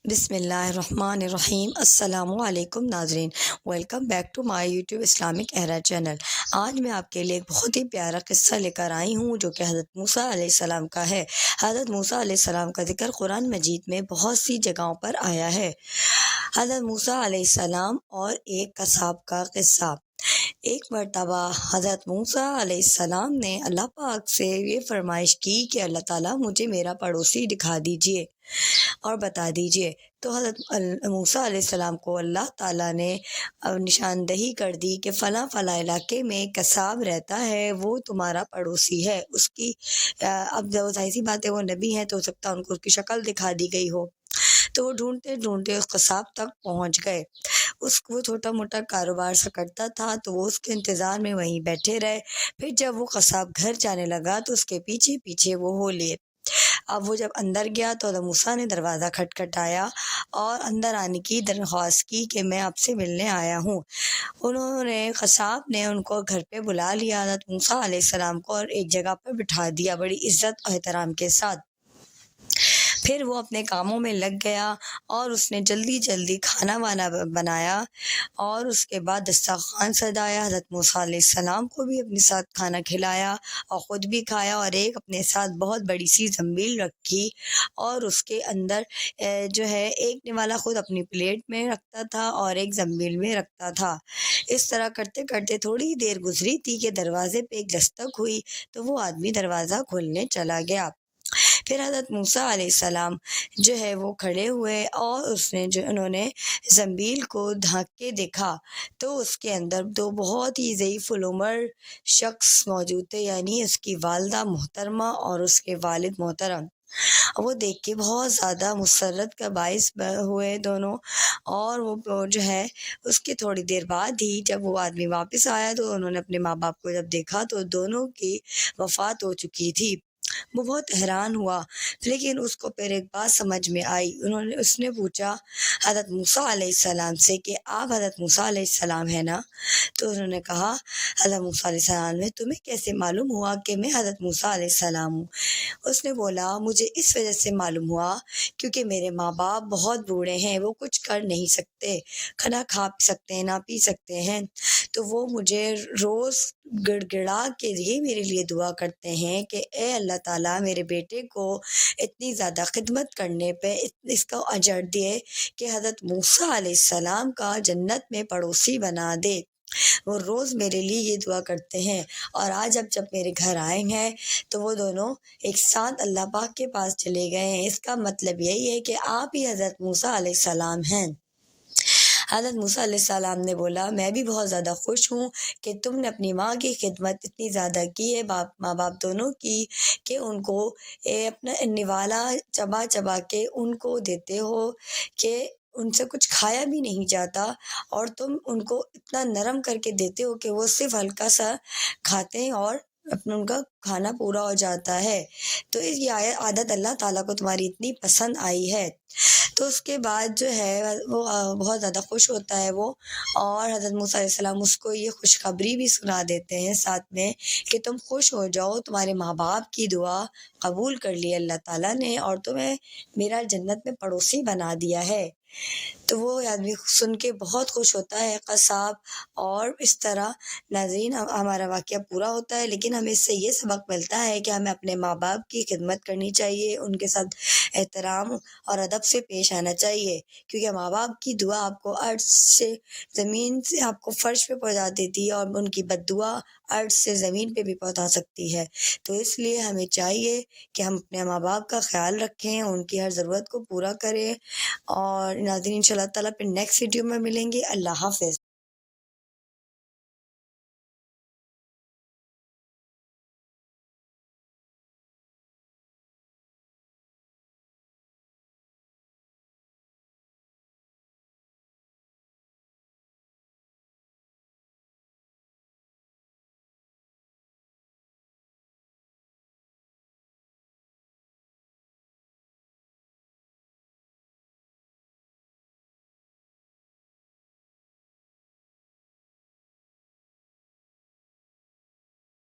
بسم اللہ الرحمن الرحیم۔ السلام علیکم ناظرین، welcome back to my YouTube Islamic era channel. آج میں آپ کے لیے ایک بہت ہی پیارا قصہ لے کر آئی ہوں جو کہ حضرت موسیٰ علیہ السلام کا ہے۔ حضرت موسیٰ علیہ السلام کا ذکر قرآن مجید میں بہت سی جگہوں پر آیا ہے۔ حضرت موسیٰ علیہ السلام اور ایک قصاب کا قصہ۔ ایک مرتبہ حضرت موسیٰ علیہ السلام نے اللہ پاک سے یہ فرمائش کی کہ اللہ تعالیٰ مجھے میرا پڑوسی دکھا دیجئے اور بتا دیجئے۔ تو حضرت موسیٰ علیہ السلام کو اللہ تعالیٰ نے نشاندہی کر دی کہ فلاں فلاں علاقے میں ایک قصاب رہتا ہے، وہ تمہارا پڑوسی ہے۔ اس کی اب ظاہر سی بات ہے وہ نبی ہیں تو ہو سکتا ہے ان کو اس کی شکل دکھا دی گئی ہو، تو وہ ڈھونڈتے ڈھونڈتے اس قصاب تک پہنچ گئے۔ وہ چھوٹا موٹا کاروبار سا کرتا تھا تو وہ اس کے انتظار میں وہیں بیٹھے رہے۔ پھر جب وہ قصاب گھر جانے لگا تو اس کے پیچھے پیچھے وہ ہو لیے۔ اب وہ جب اندر گیا تو حضرت موسیٰ نے دروازہ کھٹکھٹایا اور اندر آنے کی درخواست کی کہ میں آپ سے ملنے آیا ہوں۔ انہوں نے قصاب نے ان کو گھر پہ بلا لیا، حضرت موسیٰ علیہ السلام کو، اور ایک جگہ پر بٹھا دیا بڑی عزت اور احترام کے ساتھ۔ پھر وہ اپنے کاموں میں لگ گیا اور اس نے جلدی جلدی کھانا وانا بنایا اور اس کے بعد دسترخوان سجایا۔ حضرت موسیٰ علیہ السلام کو بھی اپنے ساتھ کھانا کھلایا اور خود بھی کھایا، اور ایک اپنے ساتھ بہت بڑی سی زنبیل رکھی اور اس کے اندر جو ہے ایک نوالا خود اپنی پلیٹ میں رکھتا تھا اور ایک زنبیل میں رکھتا تھا۔ اس طرح کرتے کرتے تھوڑی دیر گزری تھی کہ دروازے پہ ایک دستک ہوئی تو وہ آدمی دروازہ کھولنے چلا گیا۔ پھر حضرت موسیٰ علیہ السلام جو ہے وہ کھڑے ہوئے اور انہوں نے زنبیل کو ڈھانک کے دیکھا تو اس کے اندر دو بہت ہی ضعیف العمر شخص موجود تھے، یعنی اس کی والدہ محترمہ اور اس کے والد محترم۔ وہ دیکھ کے بہت زیادہ مسرت کا باعث ہوئے دونوں، اور وہ جو ہے اس کے تھوڑی دیر بعد ہی جب وہ آدمی واپس آیا تو انہوں نے اپنے ماں باپ کو جب دیکھا تو دونوں کی وفات ہو چکی تھی۔ وہ بہت حیران ہوا، لیکن اس کو پھر ایک بات سمجھ میں آئی۔ اس نے پوچھا حضرت موسیٰ علیہ السلام سے کہ آپ حضرت موسیٰ علیہ السلام ہیں نا؟ تو انہوں نے کہا حضرت موسیٰ علیہ السلام نے، تمہیں کیسے معلوم ہوا کہ میں حضرت موسیٰ علیہ السلام ہوں؟ اس نے بولا مجھے اس وجہ سے معلوم ہوا کیونکہ میرے ماں باپ بہت بوڑھے ہیں، وہ کچھ کر نہیں سکتے، کھانا کھا سکتے ہیں نہ پی سکتے ہیں، تو وہ مجھے روز گڑ گڑا کے یہ میرے لیے دعا کرتے ہیں کہ اے اللہ تعالیٰ میرے بیٹے کو اتنی زیادہ خدمت کرنے پہ اس کا اجر دے کہ حضرت موسیٰ علیہ السلام کا جنت میں پڑوسی بنا دے۔ وہ روز میرے لیے یہ دعا کرتے ہیں، اور آج جب میرے گھر آئے ہیں تو وہ دونوں ایک ساتھ اللہ پاک کے پاس چلے گئے ہیں۔ اس کا مطلب یہی ہے کہ آپ ہی حضرت موسیٰ علیہ السلام ہیں۔ حضرت موسیٰ علیہ السلام نے بولا میں بھی بہت زیادہ خوش ہوں کہ تم نے اپنی ماں کی خدمت اتنی زیادہ کی ہے، ماں باپ دونوں کی، کہ ان کو اپنا نوالا چبا چبا کے ان کو دیتے ہو کہ ان سے کچھ کھایا بھی نہیں جاتا، اور تم ان کو اتنا نرم کر کے دیتے ہو کہ وہ صرف ہلکا سا کھاتے ہیں اور اپنا ان کا کھانا پورا ہو جاتا ہے۔ تو یہ عادت اللہ تعالیٰ کو تمہاری اتنی پسند آئی ہے۔ تو اس کے بعد جو ہے وہ بہت زیادہ خوش ہوتا ہے وہ، اور حضرت موسیٰ علیہ السلام اس کو یہ خوشخبری بھی سنا دیتے ہیں ساتھ میں کہ تم خوش ہو جاؤ، تمہارے ماں باپ کی دعا قبول کر لی اللہ تعالیٰ نے اور تمہیں میرا جنت میں پڑوسی بنا دیا ہے۔ تو وہ آدمی سن کے بہت خوش ہوتا ہے قصاب، اور اس طرح ناظرین ہمارا واقعہ پورا ہوتا ہے، لیکن ہمیں اس سے یہ سبق ملتا ہے کہ ہمیں اپنے ماں باپ کی خدمت کرنی چاہیے، ان کے ساتھ احترام اور ادب سے پیش آنا چاہیے، کیونکہ ماں باپ کی دعا آپ کو عرش سے زمین سے آپ کو فرش پہ پہنچا دیتی ہے، اور ان کی بد دعا عرش سے زمین پہ بھی پہنچا سکتی ہے۔ تو اس لیے ہمیں چاہیے کہ ہم اپنے ماں باپ کا خیال رکھیں، ان کی ہر ضرورت کو پورا کریں، اور ناظرین انشاءاللہ تعالیٰ پھر نیکسٹ ویڈیو میں ملیں گے۔ اللہ حافظ۔